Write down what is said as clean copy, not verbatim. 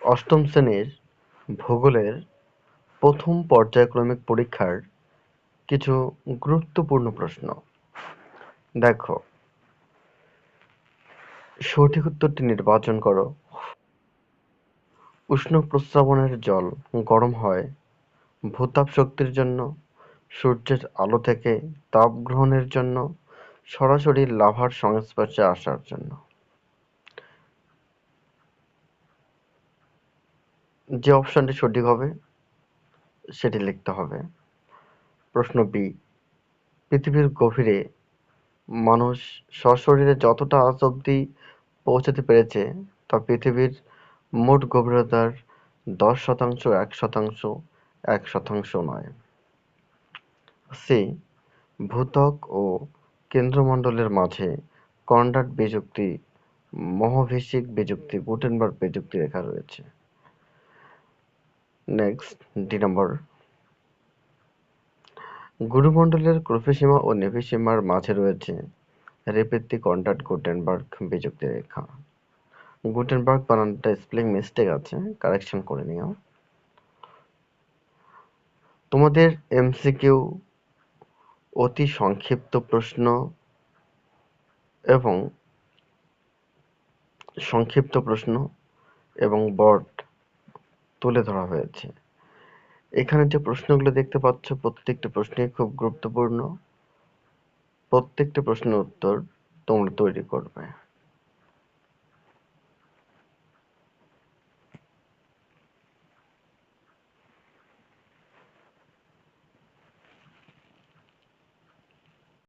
অষ্টম শ্রেণীর ভূগোলের প্রথম পর্যায়ক্রমিক পরীক্ষার কিছু গুরুত্বপূর্ণ প্রশ্ন। দেখো, সঠিক উত্তরটি নির্বাচন করো। উষ্ণ প্রস্রবণের জল গরম হয় ভূতাপ শক্তির জন্য, সূর্যের আলো থেকে তাপ গ্রহণের জন্য, সরাসরি লাভার সংস্পর্শে আসার জন্য। যে অপশনটি সঠিক হবে সেটি লিখতে হবে। প্রশ্ন বি, পৃথিবীর গভীরে মানুষ সশরীরে যতটা আজ অব্দি পৌঁছাতে পেরেছে তা পৃথিবীর মোট গভীরতার 10%, 1%, 1% নয়। সি, ভূত্বক ও কেন্দ্রমণ্ডলের মাঝে কনরাড বিযুক্তি, মহভেসিক বিযুক্তি, গুটেনবার্গ বিযুক্তি রেখা রয়েছে। নেক্সট, ডি নম্বর, গুরুমণ্ডলের ক্রোফেসীমা ও নেভিসীমার মাঝে রয়েছে রেপেত্তি-কনরাড-গুটেনবার্গ বিযুক্তি রেখা। গুটেনবার্গ বানানটা স্পেলিং মিস্টেক আছে, কারেকশন করে নিও। তোমাদের এমসিকিউ, অতি সংক্ষিপ্ত প্রশ্ন এবং বোর্ড তুলে ধরা হয়েছে। এখানে যে প্রশ্নগুলো দেখতে পাচ্ছ প্রত্যেকটি প্রশ্নই খুব গুরুত্বপূর্ণ। প্রত্যেকটি প্রশ্নের উত্তর তোমরা তৈরি করবে।